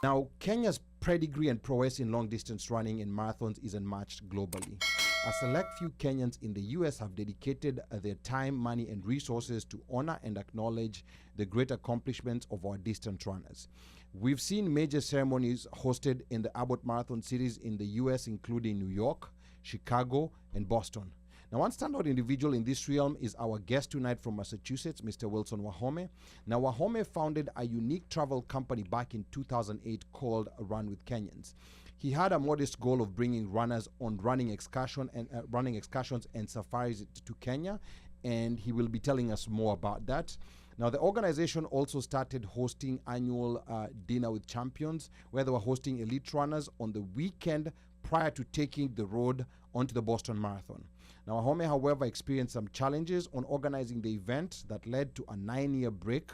Now, Kenya's pedigree and prowess in long-distance running and marathons is unmatched globally. A select few Kenyans in the US have dedicated their time, money, and resources to honor and acknowledge the great accomplishments of our distance runners. We've seen major ceremonies hosted in the Abbott Marathon series in the US, including New York, Chicago, and Boston. Now, one standout individual in this realm is our guest tonight from Massachusetts, Mr. Wilson Wahome. Now, Wahome founded a unique travel company back in 2008 called Run with Kenyans. He had a modest goal of bringing runners on running excursions and safaris to Kenya, and he will be telling us more about that. Now, the organization also started hosting annual Dinner with Champions, where they were hosting elite runners on the weekend prior to taking the road onto the Boston Marathon. Now, Wahome, however, experienced some challenges on organizing the event that led to a 9-year break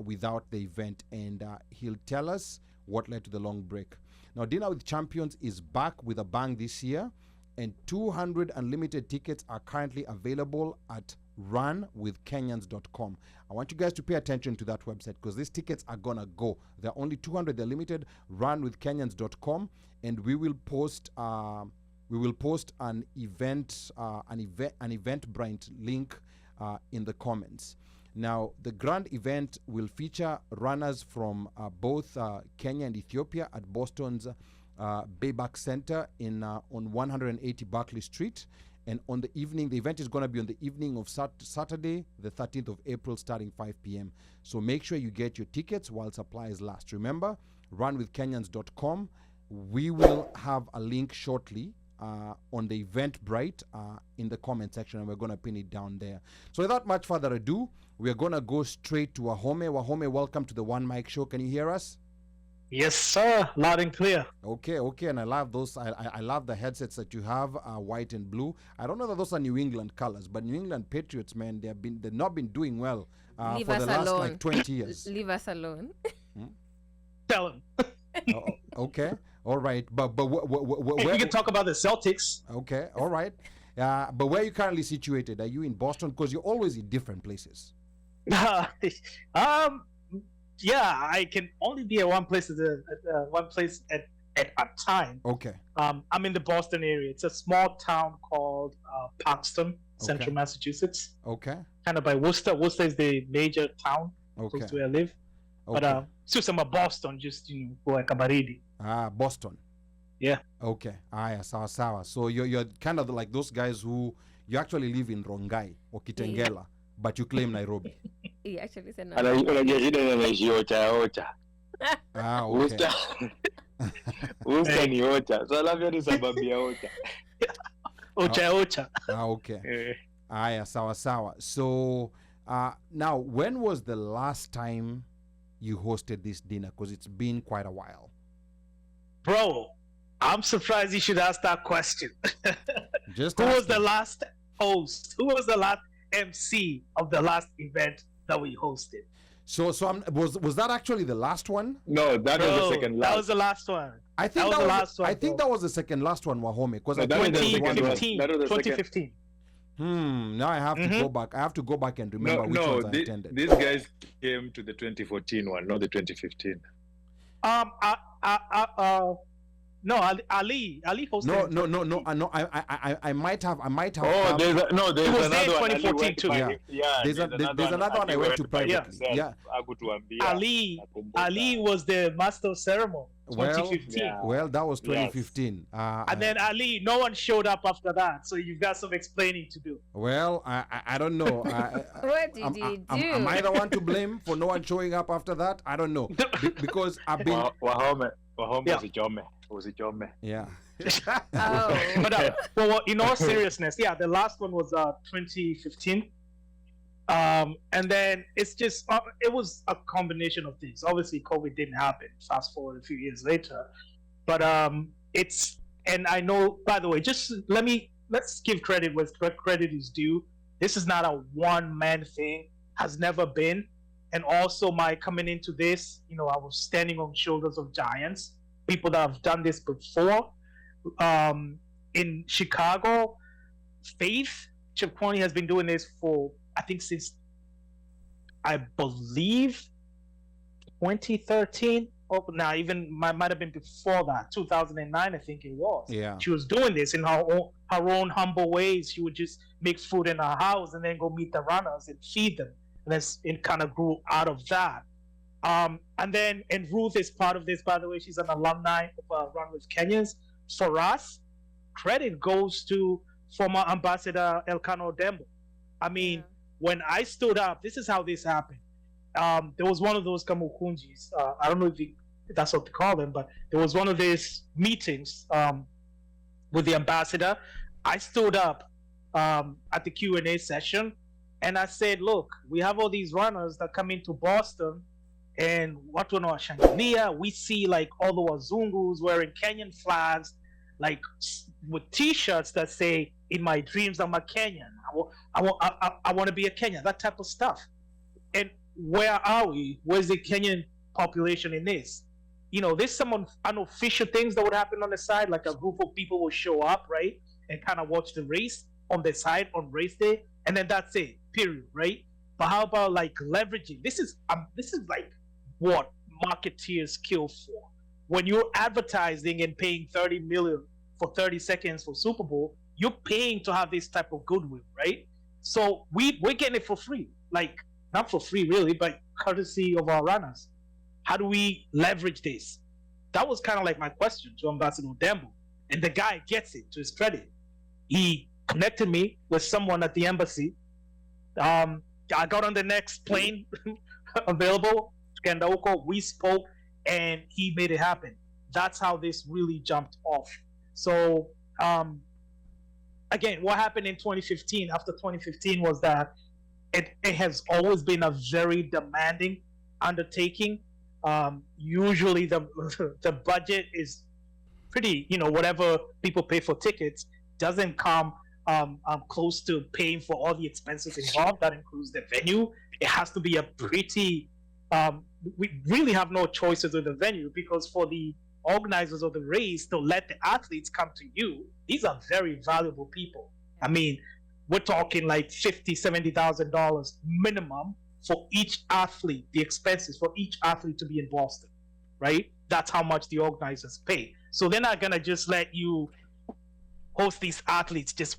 without the event, and he'll tell us what led to the long break. Now, Dinner with Champions is back with a bang this year, and 200 unlimited tickets are currently available at runwithkenyans.com. I want you guys to pay attention to that website because these tickets are gonna go. There are only 200. They're limited. Runwithkenyans.com, and we will post an Eventbrite link in the comments. Now, the grand event will feature runners from both Kenya and Ethiopia at Boston's Bayback Center on 180 Berkeley Street. And on the evening, the event is going to be on the evening of Saturday, the 13th of April, starting 5 p.m. So make sure you get your tickets while supplies last. Remember, runwithkenyans.com. We will have a link shortly on the Eventbrite in the comment section, and we're going to pin it down there. So without much further ado, we're going to go straight to Wahome. Wahome, welcome to the One Mic Show. Can you hear us? Yes, sir. Loud and clear. Okay, and I love those. I love the headsets that you have, white and blue. I don't know that those are New England colors, but New England Patriots, man, they've not been doing well for the last like 20 years. Leave us alone. Tell him. Okay, all right, but where we can talk about the Celtics. Okay, all right. But where are you currently situated? Are you in Boston? Because you're always in different places. Yeah, I can only be at one place at a time. Okay. I'm in the Boston area. It's a small town called Paxton, Central Massachusetts. Okay. Kind of by Worcester. Worcester is the major town close to where I live. Okay. But I'm Boston, just for Kabaridi. Boston. Yeah. Okay. Sawa. So you're kind of like those guys who you actually live in Rongai or Kitengela, but you claim Nairobi. He actually said no. Unajua shida inaishi ocha. Okay. Usta ni ocha. So labda ni sababu ya ocha. Ocha. Okay. Sawa. So now, when was the last time you hosted this dinner? Because it's been quite a while. Bro, I'm surprised you should ask that question. Just who was the last host? Who was the last MC of the last event that we hosted? So was that actually the last one? No, that was the second last. That was the last one. I think that was the last one. I think that was the second last one, Wahome. Because 2015. Now I have to go back. I have to go back and remember which ones I attended. These guys came to the 2014 one, not the 2015. No, Ali hosted. No. I might have. Oh, there's another one. 2014 too. Yeah. There's another one I went to privately. Yeah. Ali was the master of ceremony. 2015. Well, that was 2015. And then Ali, no one showed up after that, so you've got some explaining to do. Well, I don't know. What did he do? Am I the one to blame for no one showing up after that? I don't know. Because I've been... Wahome was a Jome. Yeah. But in all seriousness, the last one was 2015. And then it's just it was a combination of things. Obviously, COVID didn't happen. Fast forward a few years later, but and I know. By the way, just let's give credit where credit is due. This is not a one-man thing. Has never been. And also, my coming into this, I was standing on shoulders of giants. people that have done this before. In Chicago, Faith Chepkwony has been doing this for, I think, since, I believe, 2013. Oh, now even might have been before that, 2009, I think it was. Yeah. She was doing this in her own humble ways. She would just mix food in her house and then go meet the runners and feed them. And then it kind of grew out of that. And Ruth is part of this, by the way. She's an alumni of Run with Kenyans. For us, credit goes to former Ambassador Elkanah Odembo. I mean, when I stood up, this is how this happened. There was one of those kamukunjis. I don't know if that's what to call them, but there was one of these meetings with the ambassador. I stood up at the Q&A session, and I said, look, we have all these runners that come into Boston, and watu wanawashangilia. We see like all the wazungus wearing Kenyan flags, like with T-shirts that say, in my dreams, I'm a Kenyan. I want to be a Kenyan, that type of stuff. And where are we? Where's the Kenyan population in this? You know, there's some unofficial things that would happen on the side, like a group of people will show up, right, and kind of watch the race on the side on race day, and then that's it, period, right? But how about like leveraging? This is like what marketeers kill for. When you're advertising and paying $30 million for 30 seconds for Super Bowl, you're paying to have this type of goodwill, right? So we're getting it for free, like. Not for free, really, but courtesy of our runners. How do we leverage this? That was kind of like my question to Ambassador Odembo. And the guy gets it, to his credit. He connected me with someone at the embassy. I got on the next plane available, Kendauko. We spoke, and he made it happen. That's how this really jumped off. So, again, what happened in 2015, after 2015, was that it has always been a very demanding undertaking. Usually the budget is pretty, whatever people pay for tickets doesn't come close to paying for all the expenses involved. That includes the venue. It has to be a pretty, we really have no choices with the venue, because for the organizers of the race to let the athletes come to you, these are very valuable people. I mean, we're talking like $50,000, $70,000 minimum for each athlete, the expenses for each athlete to be in Boston, right? That's how much the organizers pay. So they're not gonna just let you host these athletes just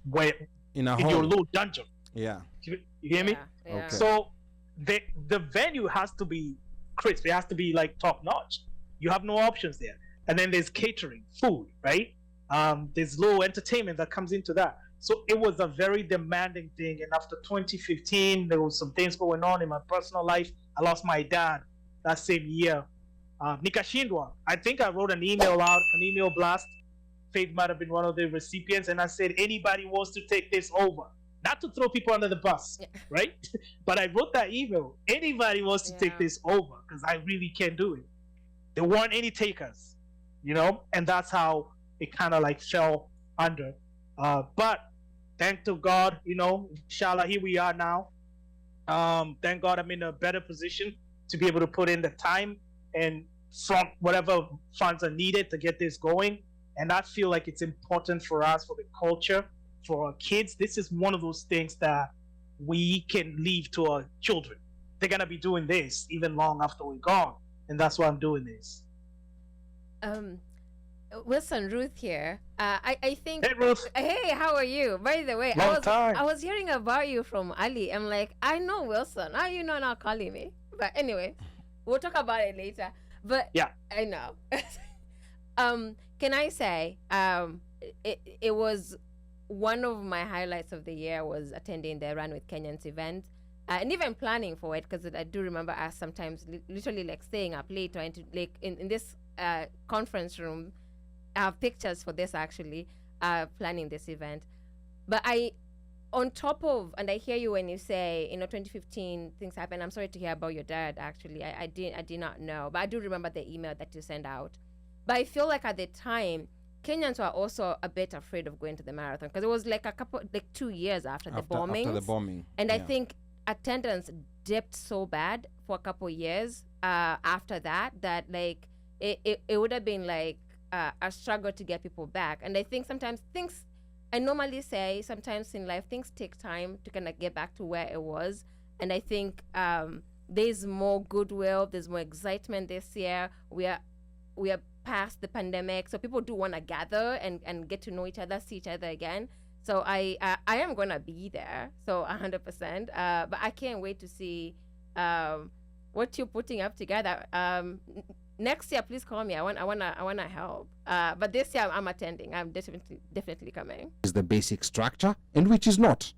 in your little dungeon. Yeah. You hear me? Yeah. Okay. So the venue has to be crisp. It has to be like top notch. You have no options there. And then there's catering, food, right? There's low entertainment that comes into that. So it was a very demanding thing. And after 2015, there was some things going on in my personal life. I lost my dad that same year. Nikashindwa, I think I wrote an email blast. Faith might have been one of the recipients. And I said, anybody wants to take this over. Not to throw people under the bus, right? But I wrote that email. Anybody wants to take this over, because I really can't do it. There weren't any takers, and that's how it kind of like fell under. But thank to God, inshallah, here we are now. Thank God I'm in a better position to be able to put in the time and front whatever funds are needed to get this going. And I feel like it's important for us, for the culture, for our kids. This is one of those things that we can leave to our children. They're going to be doing this even long after we're gone. And that's why I'm doing this. Wilson, Ruth here. I think. Hey, Ruth. Hey, how are you? By the way, I was hearing about you from Ali. I'm like, I know Wilson. How are you not calling me? But anyway, we'll talk about it later. But yeah, I know. Can I say, it was one of my highlights of the year was attending the Run with Kenyans event, and even planning for it, because I do remember us sometimes literally like staying up late trying to like in this conference room. I have pictures for this actually, planning this event. But on top of, and I hear you when you say, 2015 things happened. I'm sorry to hear about your dad. Actually, I did not know, but I do remember the email that you sent out. But I feel like at the time, Kenyans were also a bit afraid of going to the marathon, because it was like 2 years after the bombing. After the bombing, and I think attendance dipped so bad for a couple years after that like it would have been like a struggle to get people back. And I think sometimes I normally say sometimes in life things take time to kind of get back to where it was. And I think there's more goodwill, there's more excitement this year. We are past the pandemic, so people do want to gather and get to know each other, see each other again. So I am gonna be there, so 100%. But I can't wait to see what you're putting up together. Next year, please call me. I wanna help. But this year I'm attending. I'm definitely coming. Is the basic structure and which is not.